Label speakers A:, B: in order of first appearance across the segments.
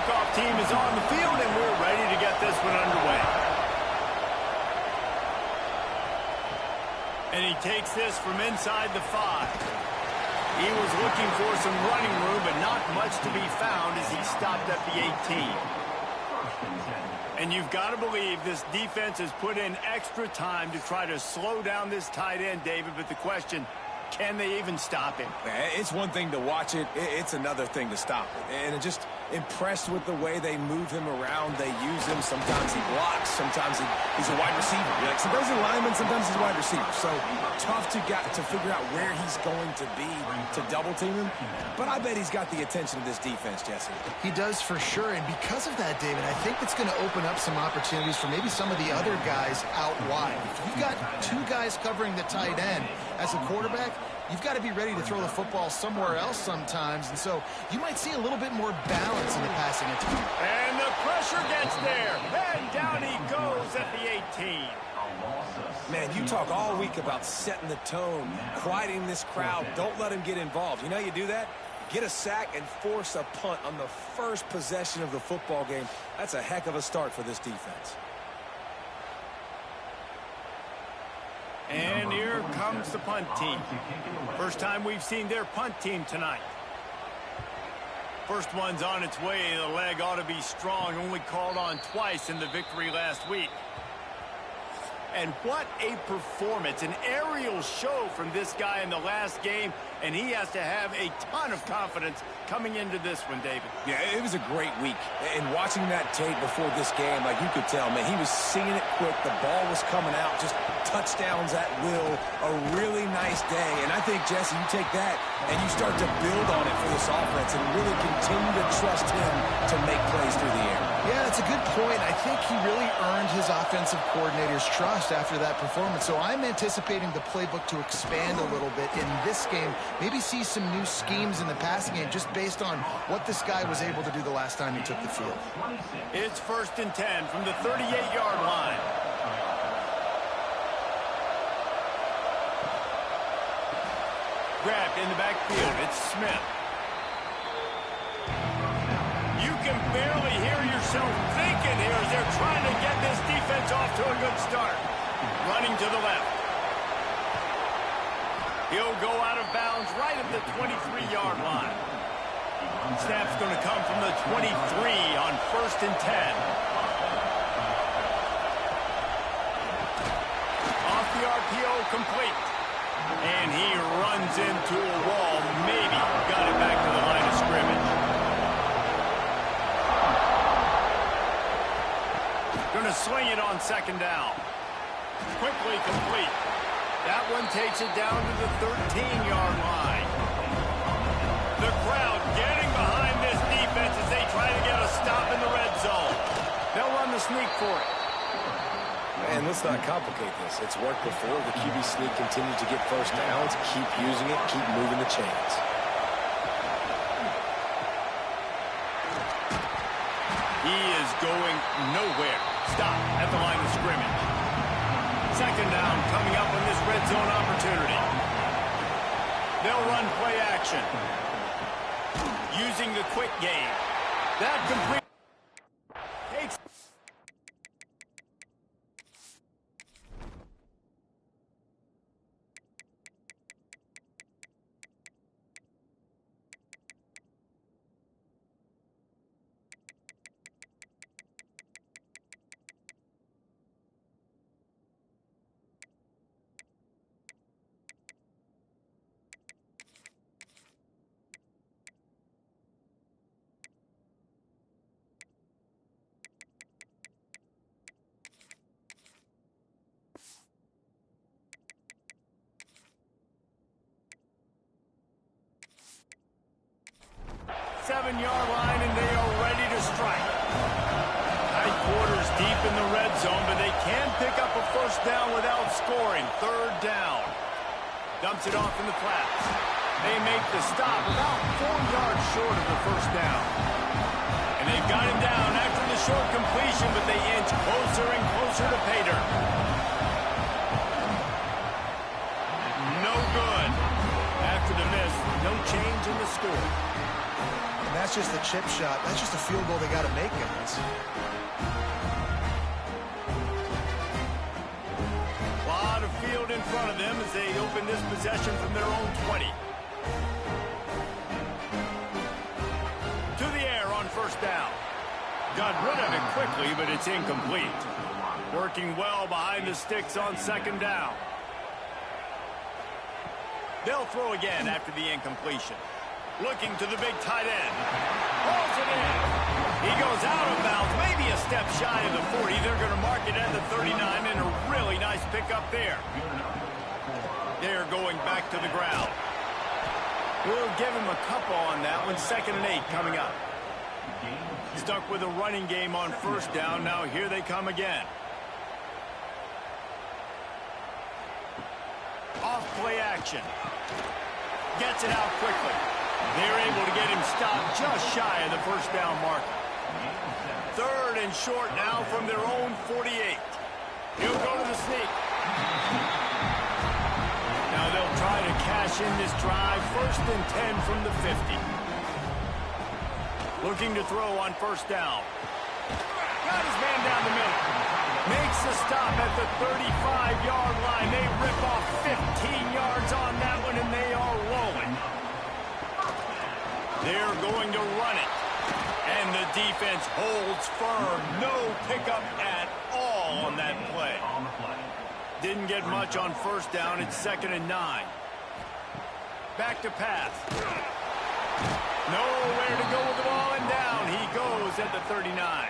A: kickoff team is on the field, and we're ready to get this one underway. And he takes this from inside the 5. He was looking for some running room, but not much to be found as he stopped at the 18. And you've got to believe this defense has put in extra time to try to slow down this tight end, David, but the question, can they even stop him?
B: It's one thing to watch it. It's another thing to stop it. And I'm just impressed with the way they move him around. They use him. Sometimes he blocks. Sometimes he's a wide receiver. Like, sometimes he's a lineman. Sometimes he's a wide receiver. So tough to figure out where he's going to be to double team him. But I bet he's got the attention of this defense, Jesse.
C: He does for sure. And because of that, David, I think it's going to open up some opportunities for maybe some of the other guys out wide. If you've got two guys covering the tight end as a quarterback, you've got to be ready to throw the football somewhere else sometimes. And so you might see a little bit more balance in the passing attack.
A: And the pressure gets there. And down he goes at the 18.
B: Man, you talk all week about setting the tone, quieting this crowd. Don't let him get involved. You know how you do that? Get a sack and force a punt on the first possession of the football game. That's a heck of a start for this defense.
A: And here comes the punt team. First time we've seen their punt team tonight. First one's on its way. The leg ought to be strong. Only called on twice in the victory last week. And what a performance, an aerial show from this guy in the last game, and he has to have a ton of confidence coming into this one, David.
B: Yeah, it was a great week. And watching that tape before this game, like you could tell, man, he was seeing it quick. The ball was coming out, just touchdowns at will. A really nice day. And I think, Jesse, you take that and you start to build on it for this offense and really continue to trust him to make plays through the air.
C: Yeah, that's a good point. I think he really earned his offensive coordinator's trust after that performance. So I'm anticipating the playbook to expand a little bit in this game. Maybe see some new schemes in the passing game just based on what this guy was able to do the last time he took the field.
A: It's 1st and 10 from the 38-yard line. Grabbed in the backfield. It's Smith. You can barely hear yourself thinking here as they're trying to get this defense off to a good start. Running to the left. He'll go out of bounds right at the 23-yard line. Snap's going to come from the 23 on 1st and 10. Off the RPO, complete. And he runs into a wall. Maybe got it back to the line of scrimmage. Going to sling it on 2nd down. Quickly complete. That one takes it down to the 13-yard line. The crowd getting behind this defense as they try to get a stop in the red zone. They'll run the sneak for it.
B: Man, let's not complicate this. It's worked before. The QB sneak continues to get first downs. Keep using it. Keep moving the chains.
A: He is going nowhere. Stop at the line of scrimmage. 2nd down coming up on this red zone opportunity. They'll run play action. Using the quick game. That complete. Takes. Seven-yard line, and they are ready to strike. Tight quarters deep in the red zone, but they can pick up a first down without scoring. 3rd down. Dumps it off in the flats. They make the stop about 4 yards short of the first down. And they've got him down after the short completion, but they inch closer and closer to pay dirt. No good. After the miss, no change in the score.
C: And that's just a chip shot. That's just a field goal they got to make, guys.
A: A lot of field in front of them as they open this possession from their own 20. To the air on first down. Got rid of it quickly, but it's incomplete. Working well behind the sticks on second down. They'll throw again after the incompletion. Looking to the big tight end. Pulls it in. He goes out of bounds, maybe a step shy of the 40. They're going to mark it at the 39, and a really nice pickup there. They're going back to the ground. We'll give him a couple on that one. 2nd and 8 coming up. Stuck with a running game on first down. Now here they come again. Off play action. Gets it out quickly. They're able to get him stopped just shy of the first down marker. 3rd and short now from their own 48. He'll go to the sneak. Now they'll try to cash in this drive. 1st and 10 from the 50. Looking to throw on first down. Got his man down the middle. Makes the stop at the 35-yard line. They rip off 15 yards on that one, and they are rolling. They're going to run it. And the defense holds firm. No pickup at all on that play. Didn't get much on first down. It's 2nd and 9. Back to pass. Nowhere to go with the ball, and down he goes at the 39.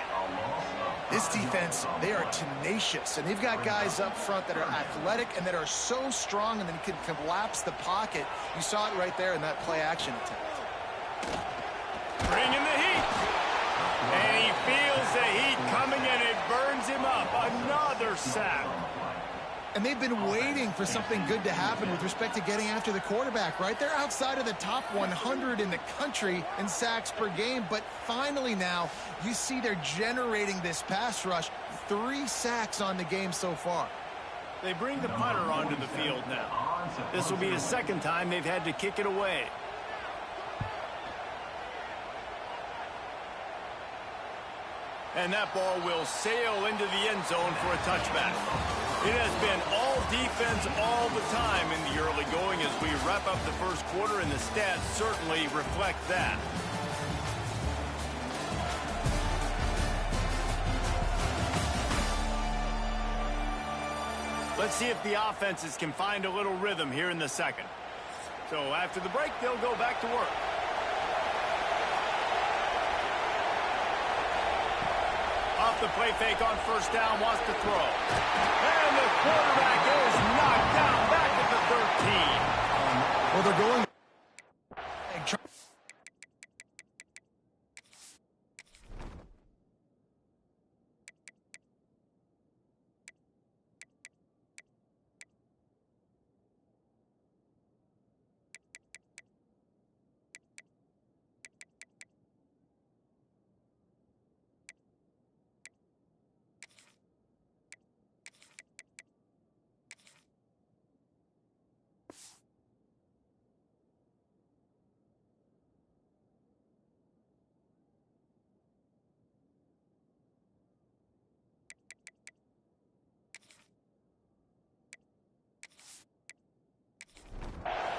C: This defense, they are tenacious, and they've got guys up front that are athletic and that are so strong and then can collapse the pocket. You saw it right there in that play action attempt.
A: Bringing the heat. And he feels the heat coming, and it burns him up. Another sack.
C: And they've been waiting for something good to happen with respect to getting after the quarterback, right? They're outside of the top 100 in the country in sacks per game, but finally now you see they're generating this pass rush. 3 sacks on the game so far.
A: They bring the punter onto the field now. This will be the 2nd time they've had to kick it away. And that ball will sail into the end zone for a touchback. It has been all defense all the time in the early going as we wrap up the first quarter, and the stats certainly reflect that. Let's see if the offenses can find a little rhythm here in the 2nd. So after the break, they'll go back to work. Off the play fake on first down, wants to throw. And the quarterback is knocked down back at the 13.
C: Well, they're going.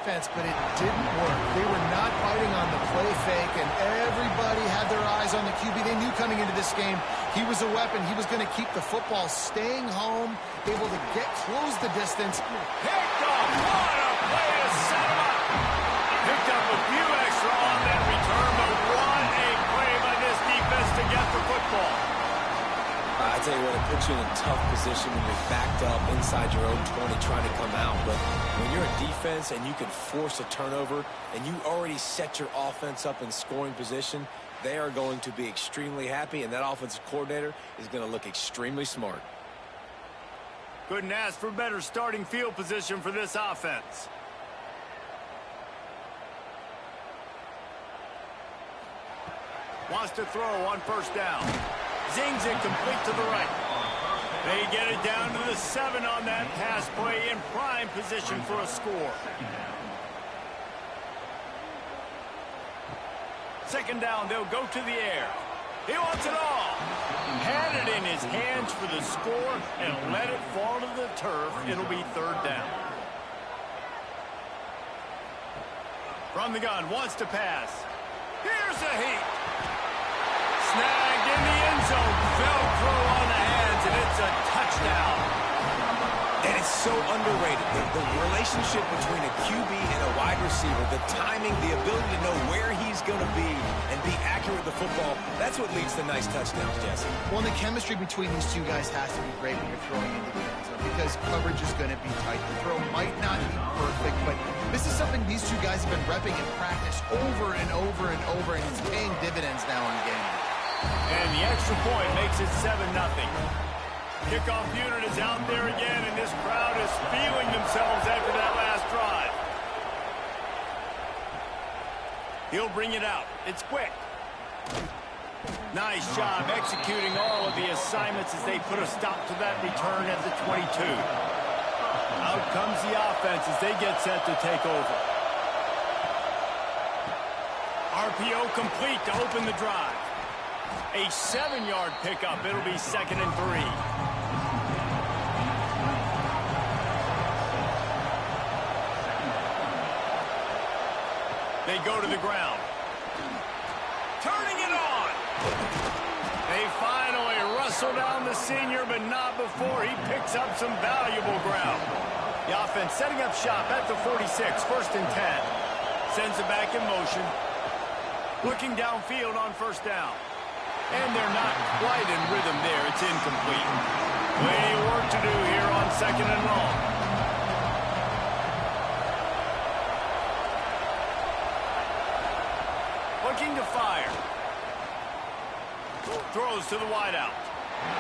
C: But it didn't work. They were not biting on the play fake, and everybody had their eyes on the QB. They knew coming into this game he was a weapon. He was going to keep the football, staying home, able to close the distance.
A: Picked up. What a play to set him up. Picked up a few extra on that return, but what a play by this defense to get the football.
B: I tell you what, it puts you in a tough position when you're backed up inside your own 20 trying to come out. But when you're a defense and you can force a turnover and you already set your offense up in scoring position, they are going to be extremely happy, and that offensive coordinator is going to look extremely smart.
A: Couldn't ask for better starting field position for this offense. Wants to throw on first down. Zings it complete to the right. They get it down to the 7 on that pass play, in prime position for a score. Second down, they'll go to the air. He wants it all. Had it in his hands for the score and let it fall to the turf. It'll be third down. From the gun, wants to pass. Here's a heat. Snagged in the end zone. Velcro on the hands, and it's a touchdown.
B: And it's so underrated. The relationship between a QB and a wide receiver, the timing, the ability to know where he's going to be and be accurate with the football, that's what leads to nice touchdowns, Jesse.
C: Well, the chemistry between these two guys has to be great when you're throwing into the end zone because coverage is going to be tight. The throw might not be perfect, but this is something these two guys have been repping in practice over and over and over, and it's paying dividends now in game.
A: And the extra point makes it 7-0. Kickoff unit is out there again, and this crowd is feeling themselves after that last drive. He'll bring it out. It's quick. Nice job executing all of the assignments as they put a stop to that return at the 22. Out comes the offense as they get set to take over. RPO complete to open the drive. A 7-yard pickup. It'll be 2nd and 3. They go to the ground. Turning it on. They finally wrestle down the senior, but not before he picks up some valuable ground. The offense setting up shop at the 46, 1st and 10. Sends it back in motion. Looking downfield on 1st down. And they're not quite in rhythm there. It's incomplete. Plenty of work to do here on 2nd and long. Looking to fire. Throws to the wideout.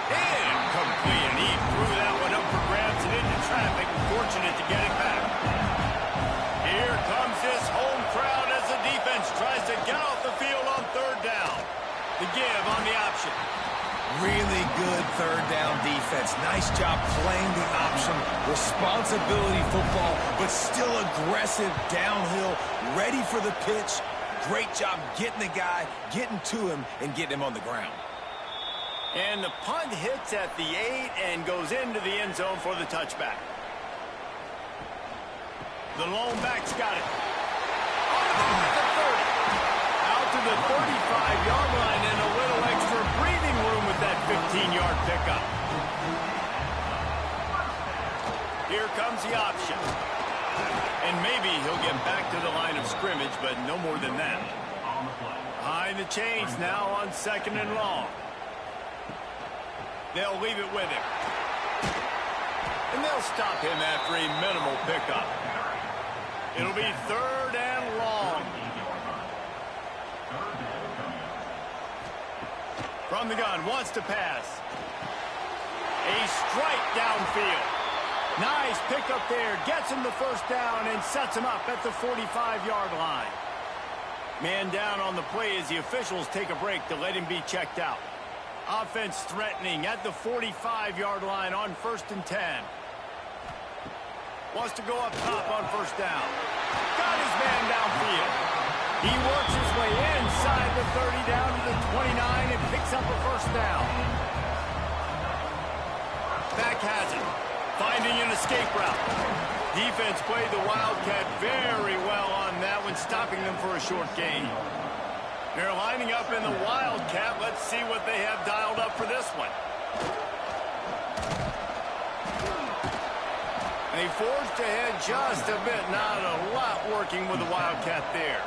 A: Incomplete. And he threw that one up for grabs and into traffic. Fortunate to get it back. Here comes this home crowd as the defense tries to get off the field on 3rd down. The give on the option.
B: Really good 3rd down defense. Nice job playing the option. Responsibility football, but still aggressive downhill, ready for the pitch. Great job getting the guy, getting to him, and getting him on the ground.
A: And the punt hits at the 8 and goes into the end zone for the touchback. The lone back's got it. On the back of the 30. Out to the 35-yard line and a little extra breathing room with that 15-yard pickup. Here comes the option. And maybe he'll get back to the line of scrimmage, but no more than that. Behind the chains now on 2nd and long. They'll leave it with him. And they'll stop him after a minimal pickup. It'll be 3rd and long. From the gun, wants to pass. A strike downfield. Nice pickup there. Gets him the 1st down and sets him up at the 45-yard line. Man down on the play as the officials take a break to let him be checked out. Offense threatening at the 45-yard line on 1st and 10. Wants to go up top on 1st down. Got his man downfield. He works his way inside the 30 down to the 29 and picks up a 1st down. Back has it. Finding an escape route. Defense played the Wildcat very well on that one, stopping them for a short gain. They're lining up in the Wildcat. Let's see what they have dialed up for this one. They forged ahead just a bit. Not a lot working with the Wildcat there.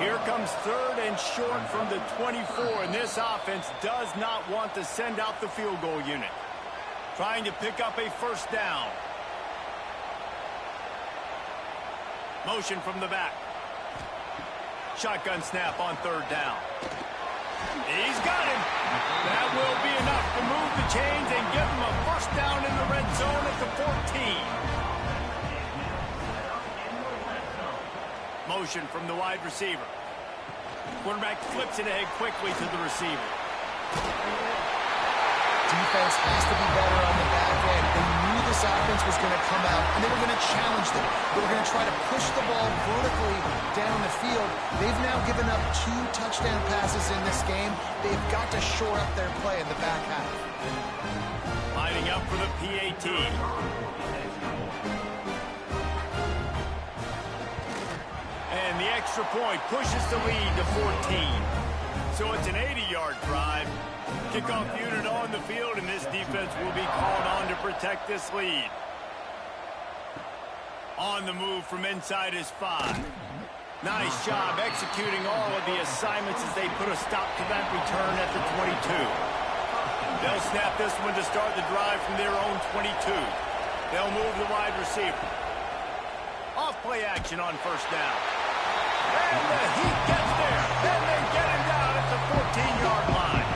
A: Here comes 3rd and short from the 24, and this offense does not want to send out the field goal unit. Trying to pick up a 1st down. Motion from the back. Shotgun snap on 3rd down. He's got him. That will be enough to move the chains and give him a 1st down in the red zone at the 14. Motion from the wide receiver. Quarterback flips it ahead quickly to the receiver.
C: Defense has to be better on the back end. They knew the this offense was going to come out, and they were going to challenge them. They were going to try to push the ball vertically down the field. They've now given up 2 touchdown passes in this game. They've got to shore up their play in the back half.
A: Lining up for the PAT. And the extra point pushes the lead to 14. So it's an 80-yard drive. Kickoff unit on the field, and this defense will be called on to protect this lead. On the move from inside his 5. Nice job executing all of the assignments as they put a stop to that return at the 22. They'll snap this one to start the drive from their own 22. They'll move the wide receiver. Off play action on first down. And the Heat gets there. Then they get him down at the 14-yard line.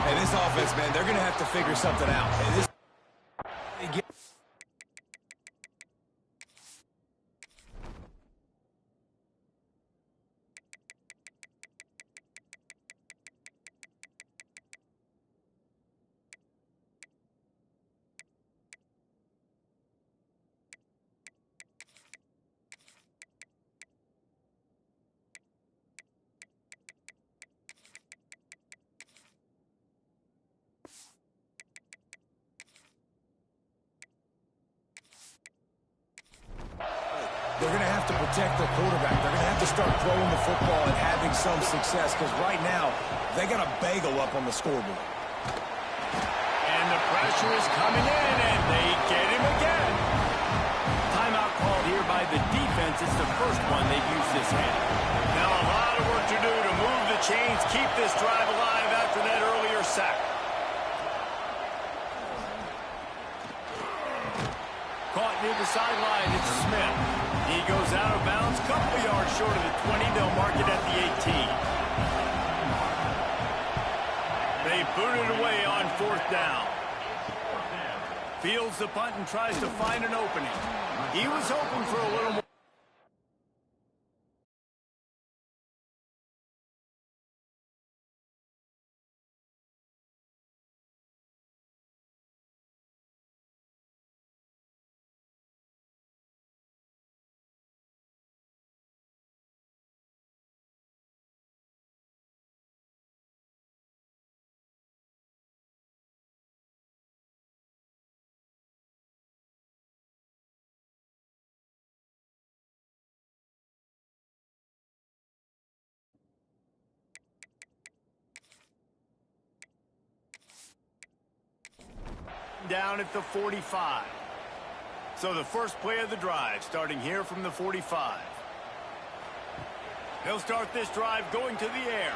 B: And this offense, man, they're going to have to figure something out. And this... They're going to have to protect their quarterback. They're going to have to start throwing the football and having some success, because right now, they got a bagel up on the scoreboard.
A: And the pressure is coming in, and they get him again. Timeout called here by the defense. It's the first one they've used this hand. Now a lot of work to do to move the chains, keep this drive alive after that earlier sack. Caught near the sideline, it's Smith. He goes out of bounds, couple yards short of the 20. They'll mark it at the 18. They boot it away on fourth down. Fields the punt and tries to find an opening. He was hoping for a little more. Down at the 45. So the first play of the drive starting here from the 45. They'll start this drive going to the air.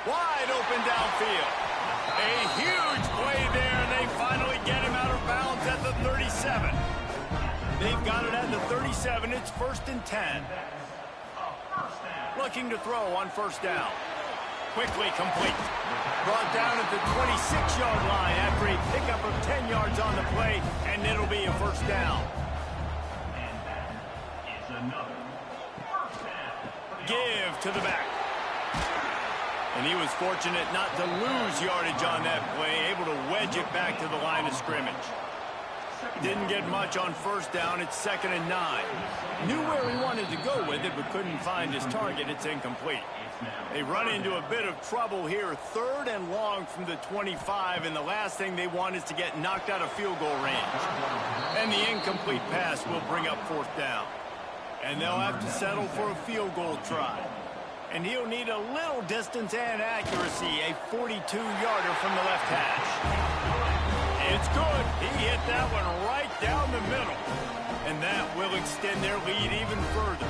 A: Wide open downfield. A huge play there, and they finally get him out of bounds at the 37. They've got it at the 37. It's 1st and 10. Looking to throw on first down. Quickly complete. Brought down at the 26-yard line after a pickup of 10 yards on the play, and it'll be a first down.
D: And that is another first down.
A: Give to the back. And he was fortunate not to lose yardage on that play, able to wedge it back to the line of scrimmage. Didn't get much on first down. It's 2nd and 9. Knew where he wanted to go with it, but couldn't find his target. It's incomplete. They run into a bit of trouble here. 3rd and long from the 25, and the last thing they want is to get knocked out of field goal range. And the incomplete pass will bring up 4th down. And they'll have to settle for a field goal try. And he'll need a little distance and accuracy, a 42-yarder from the left hash. It's good. He hit that one right down the middle. And that will extend their lead even further.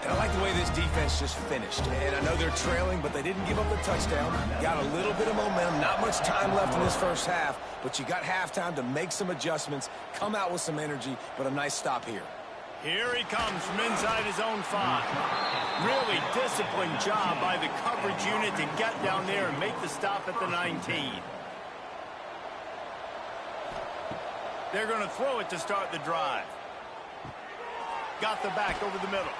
B: And I like the way this defense just finished. And I know they're trailing, but they didn't give up the touchdown. Got a little bit of momentum. Not much time left in this first half, but you got halftime to make some adjustments, come out with some energy, but a nice stop here.
A: Here he comes from inside his own 5. Really disciplined job by the coverage unit to get down there and make the stop at the 19. They're going to throw it to start the drive. Got the back over the middle.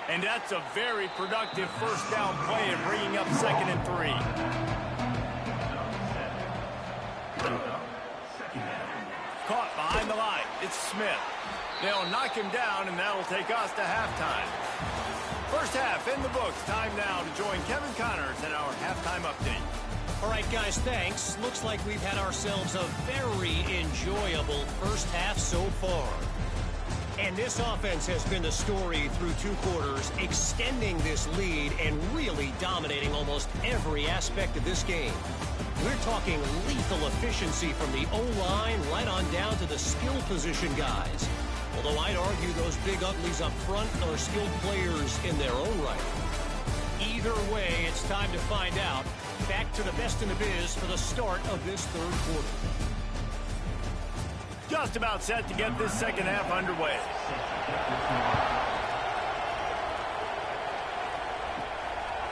A: And that's a very productive first down play and bringing up 2nd and 3. Caught Smith. They'll knock him down, and that'll take us to halftime. First half in the books. Time now to join Kevin Connors in our halftime update.
E: All right, guys, thanks. Looks like we've had ourselves a very enjoyable first half so far. And this offense has been the story through 2 quarters, extending this lead and really dominating almost every aspect of this game. We're talking lethal efficiency from the O-line right on down to the skill position guys. Although I'd argue those big uglies up front are skilled players in their own right. Either way, it's time to find out. Back to the best in the biz for the start of this third quarter.
A: Just about set to get this second half underway.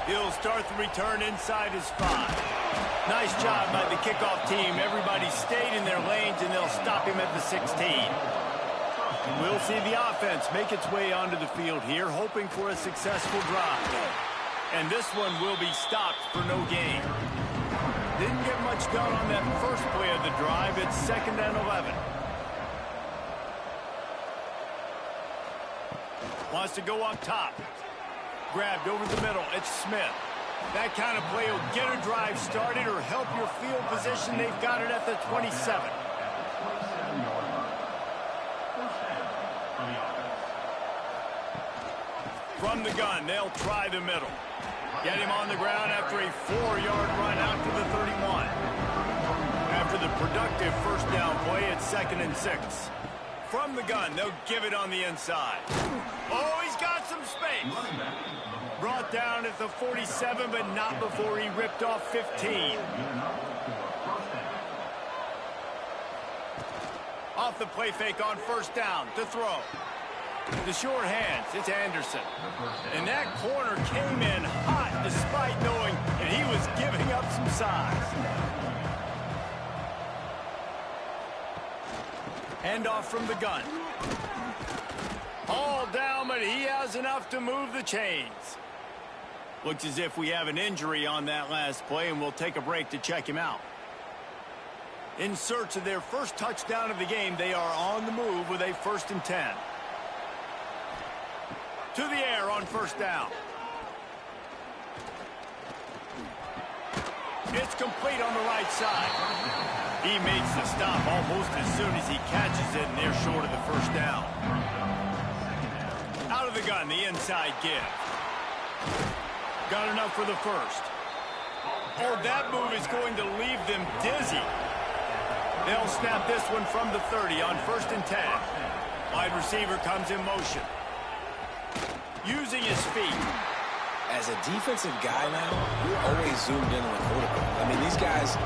A: He'll start the return inside his 5. Nice job by the kickoff team. Everybody stayed in their lanes, and they'll stop him at the 16. We'll see the offense make its way onto the field here, hoping for a successful drive. And this one will be stopped for no gain. Didn't get much done on that first play of the drive. It's 2nd and 11. Wants to go up top. Grabbed over the middle. It's Smith. That kind of play will get a drive started or help your field position. They've got it at the 27. From the gun, they'll try the middle. Get him on the ground after a 4-yard run out to the 31. After the productive first down play, it's 2nd and 6. From the gun, they'll give it on the inside. Oh, he's got some space. Brought down at the 47, but not before he ripped off 15. Off the play fake on first down to throw. The short hands, it's Anderson. And that corner came in hot despite knowing that he was giving up some size. Handoff from the gun. All down, but he has enough to move the chains. Looks as if we have an injury on that last play, and we'll take a break to check him out. In search of their first touchdown of the game, they are on the move with a 1st and 10. To the air on first down. It's complete on the right side. He makes the stop almost as soon as he catches it, and they're short of the first down. Out of the gun, the inside give. Got enough for the first. Oh, that move is going to leave them dizzy. They'll snap this one from the 30 on 1st and 10. Wide receiver comes in motion. Using his feet.
B: As a defensive guy now, you're always zoomed in on the quarterback. I mean, these guys,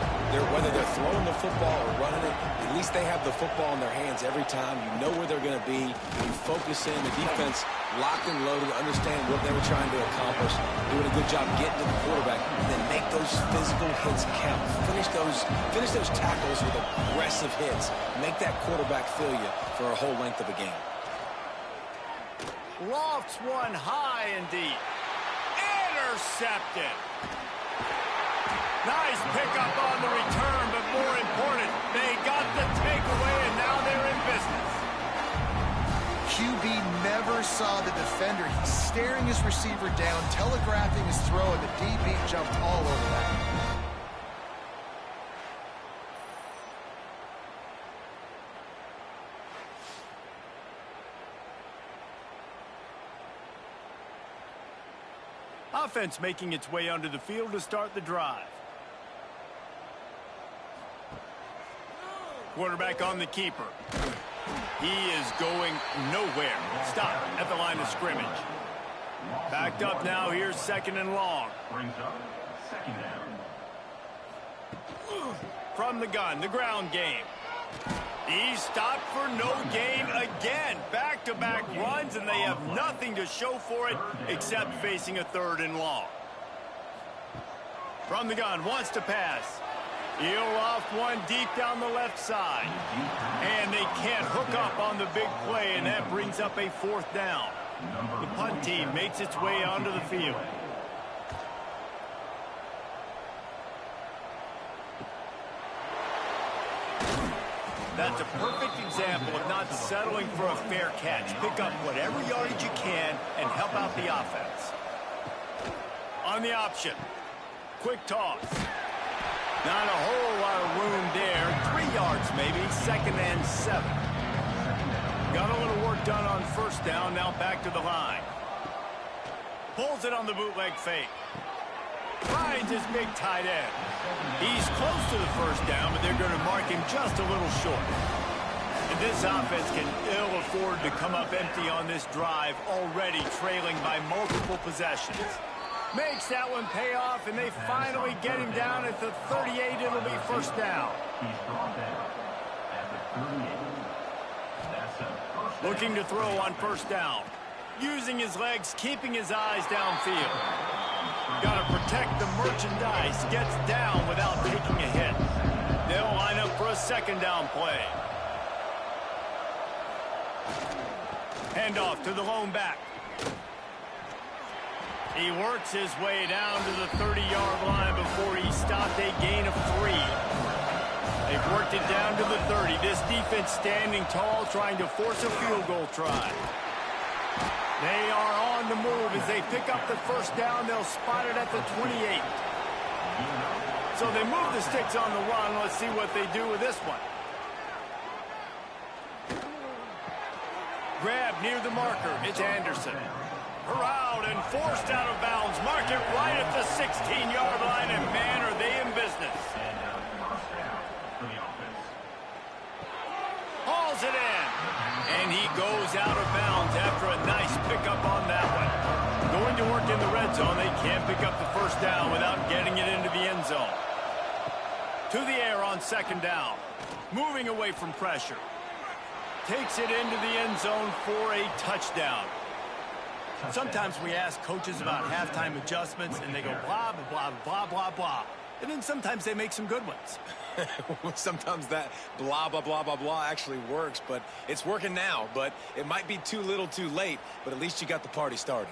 B: whether they're throwing the football or running it, at least they have the football in their hands every time. You know where they're going to be. You focus in. The defense locked and loaded, understand what they were trying to accomplish, doing a good job getting to the quarterback, and then make those physical hits count. Finish those tackles with aggressive hits. Make that quarterback feel you for a whole length of a game.
A: Lofts one high and deep. Intercepted. Nice pickup on the return, but more important, they got the takeaway, and now they're in business.
C: QB never saw the defender. He's staring his receiver down, telegraphing his throw, and the DB jumped all over that.
A: Offense making its way onto the field to start the drive. Quarterback on the keeper. He is going nowhere. Stop at the line of scrimmage. Backed up now. Here's 2nd and long.
D: Brings up 2nd down.
A: From the gun, the ground game. He stopped for no gain again. Back-to-back runs, and they have nothing to show for it except facing a 3rd and long. From the gun, wants to pass. He'll loft one deep down the left side. And they can't hook up on the big play, and that brings up a 4th down. The punt team makes its way onto the field. That's a perfect example of not settling for a fair catch. Pick up whatever yardage you can and help out the offense. On the option. Quick toss. Not a whole lot of room there. 3 yards maybe. 2nd and 7. Got a little work done on first down. Now back to the line. Pulls it on the bootleg fake. Finds his big tight end. He's close to the first down, but they're going to mark him just a little short. And this offense can ill afford to come up empty on this drive, already trailing by multiple possessions. Makes that one pay off, and they finally get him down at the 38. It'll be first down.
D: He's brought down at the 38. That's a first down.
A: Looking to throw on first down. Using his legs, keeping his eyes downfield. Got to protect the merchandise. Gets down without taking a hit. They'll line up for a 2nd down play. Handoff to the lone back. He works his way down to the 30-yard line before he stopped a gain of 3. They've worked it down to the 30. This defense standing tall, trying to force a field goal try. They are on the move as they pick up the first down. They'll spot it at the 28. So they move the sticks on the run. Let's see what they do with this one. Grab near the marker. It's Anderson. Corralled and forced out of bounds. Mark it right at the 16-yard line, and man, are they in business. Hauls it in. And he goes out of bounds after a nice pickup on that one. Going to work in the red zone. They can't pick up the first down without getting it into the end zone. To the air on 2nd down. Moving away from pressure. Takes it into the end zone for a touchdown. Sometimes we ask coaches about halftime adjustments, and they go blah, blah, blah, blah, blah. And then sometimes they make some good ones.
B: Sometimes that blah, blah, blah, blah, blah actually works, but it's working now. But it might be too little too late, but at least you got the party started.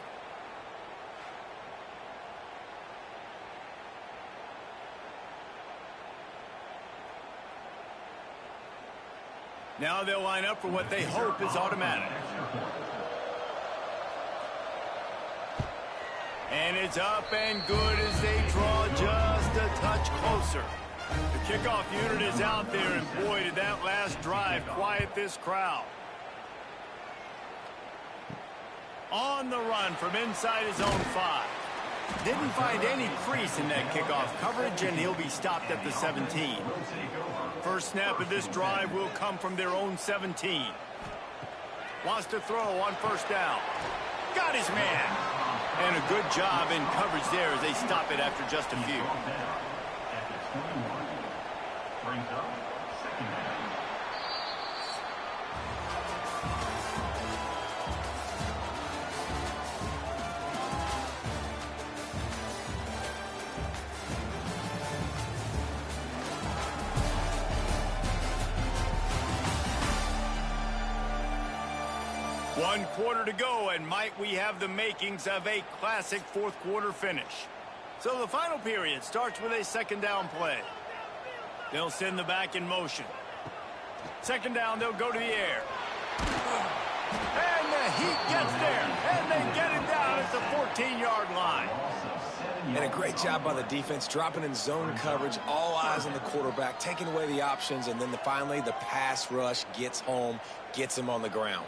A: Now they'll line up for what they hope is automatic. And it's up and good as they draw just a touch closer. The kickoff unit is out there, and boy, did that last drive quiet this crowd. On the run from inside his own 5. Didn't find any crease in that kickoff coverage, and he'll be stopped at the 17. First snap of this drive will come from their own 17. Wants to throw on first down. Got his man. And a good job in coverage there as they stop it after just a few. One quarter to go, and might we have the makings of a classic fourth-quarter finish. So the final period starts with a 2nd down play. They'll send the back in motion. 2nd down, they'll go to the air. And the heat gets there, and they get him down at the 14-yard line.
B: And a great job by the defense, dropping in zone coverage, all eyes on the quarterback, taking away the options, and then finally the pass rush gets home, gets him on the ground.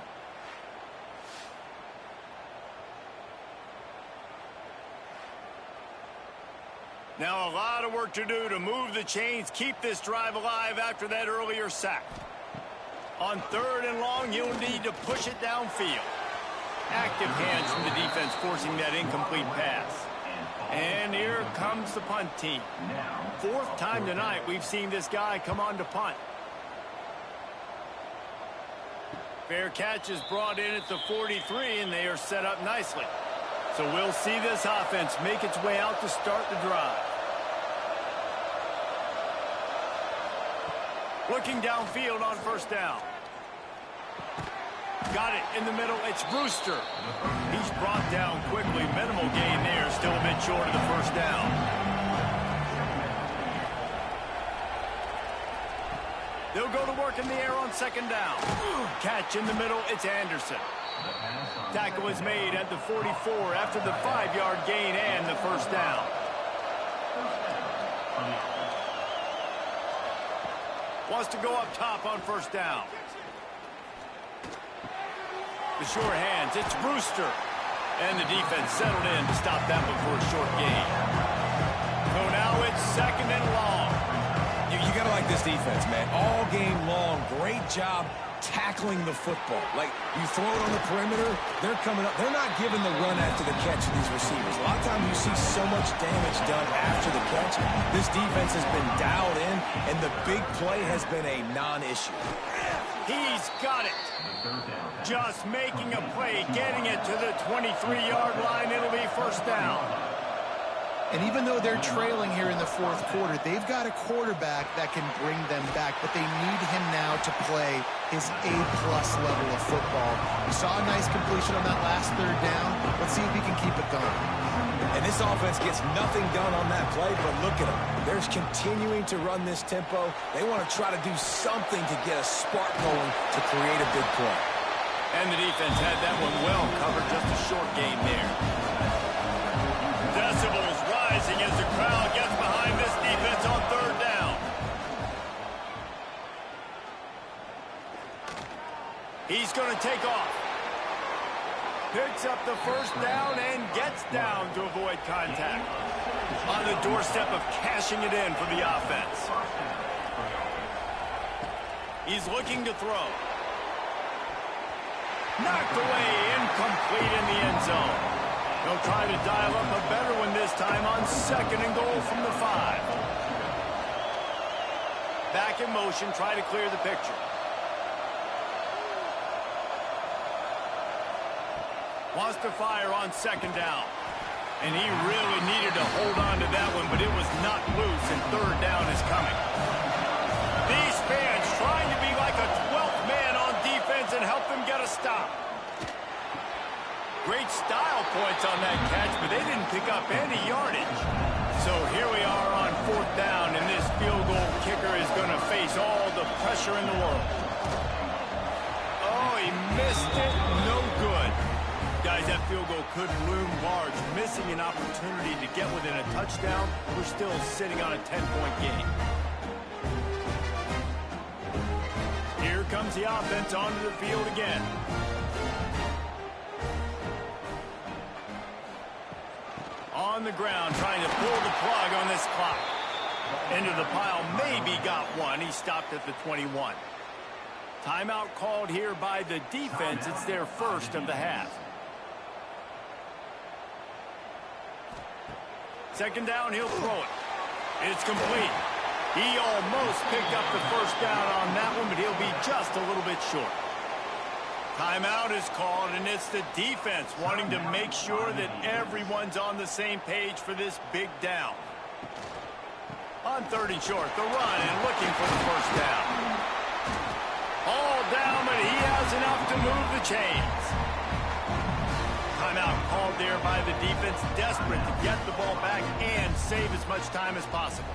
A: Now a lot of work to do to move the chains, keep this drive alive after that earlier sack. On 3rd and long, you'll need to push it downfield. Active hands from the defense forcing that incomplete pass. And here comes the punt team. 4th time tonight we've seen this guy come on to punt. Fair catch is brought in at the 43, and they are set up nicely. So we'll see this offense make its way out to start the drive. Looking downfield on first down. Got it in the middle. It's Brewster. He's brought down quickly. Minimal gain there. Still a bit short of the first down. They'll go to work in the air on second down. Catch in the middle, it's Anderson. Tackle is made at the 44 after the 5-yard gain and the first down. Wants to go up top on first down. The sure hands, it's Brewster. And the defense settled in to stop that one for a short gain. So now it's second and long.
B: You got to like this defense, man. All game long, great job tackling the football. Like, you throw it on the perimeter, they're coming up. They're not giving the run after the catch to these receivers. A lot of times you see so much damage done after the catch. This defense has been dialed in, and the big play has been a non-issue.
A: He's got it. Just making a play, getting it to the 23-yard line. It'll be first down.
C: And even though they're trailing here in the fourth quarter, they've got a quarterback that can bring them back, but they need him now to play his A-plus level of football. We saw a nice completion on that last third down. Let's see if he can keep it going.
B: And this offense gets nothing done on that play, but look at them. They're continuing to run this tempo. They want to try to do something to get a spark going to create a big play.
A: And the defense had that one well covered, just a short gain there. Decibels rising as the crowd gets behind this defense on third down. He's going to take off. Picks up the first down and gets down to avoid contact. On the doorstep of cashing it in for the offense. He's looking to throw. Knocked away, incomplete in the end zone. They'll try to dial up a better one this time on second and goal from the 5. Back in motion, try to clear the picture. Wants to fire on second down. And he really needed to hold on to that one, but it was not loose, and third down is coming. These fans trying to be like a 12th man on defense and help them get a stop. Great style points on that catch, but they didn't pick up any yardage. So here we are on fourth down, and this field goal kicker is going to face all the pressure in the world. Oh, he missed it. No good. Guys, that field goal could loom large. Missing an opportunity to get within a touchdown. We're still sitting on a 10-point game. Here comes the offense onto the field again. On the ground, trying to pull the plug on this clock. Into the pile, maybe got one. He stopped at the 21. Timeout called here by the defense. It's their first of the half. Second down, he'll throw it. It's complete. He almost picked up the first down on that one, but he'll be just a little bit short. Timeout is called, and it's the defense wanting to make sure that everyone's on the same page for this big down. On third and short, the run and looking for the first down. All down, but he has enough to move the chains. Timeout called there by the defense, desperate to get the ball back and save as much time as possible.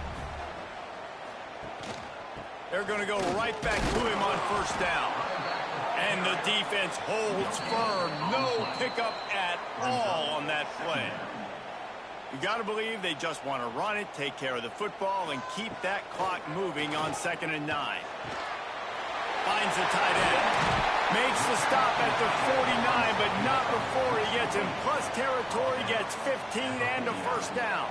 A: They're going to go right back to him on first down. And the defense holds firm. No pickup at all on that play. You got to believe they just want to run it, take care of the football, and keep that clock moving on 2nd and 9. Finds the tight end. Makes the stop at the 49, but not before he gets in plus territory, gets 15 and a first down.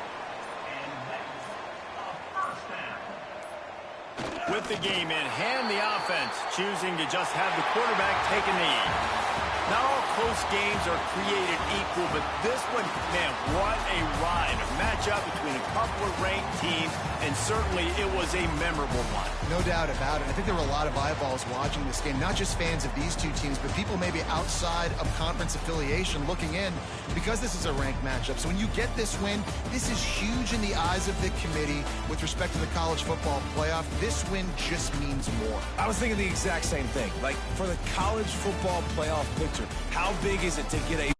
A: With the game in hand, the offense choosing to just have the quarterback take a knee. Not all close games are created equal, but this one, man, what a ride. A matchup between a couple of ranked teams, and certainly it was a memorable one.
C: No doubt about it. I think there were a lot of eyeballs watching this game, not just fans of these two teams, but people maybe outside of conference affiliation looking in because this is a ranked matchup. So when you get this win, this is huge in the eyes of the committee with respect to the college football playoff. This win just means more.
B: I was thinking the exact same thing. Like, for the college football playoff picture, how big is it to get a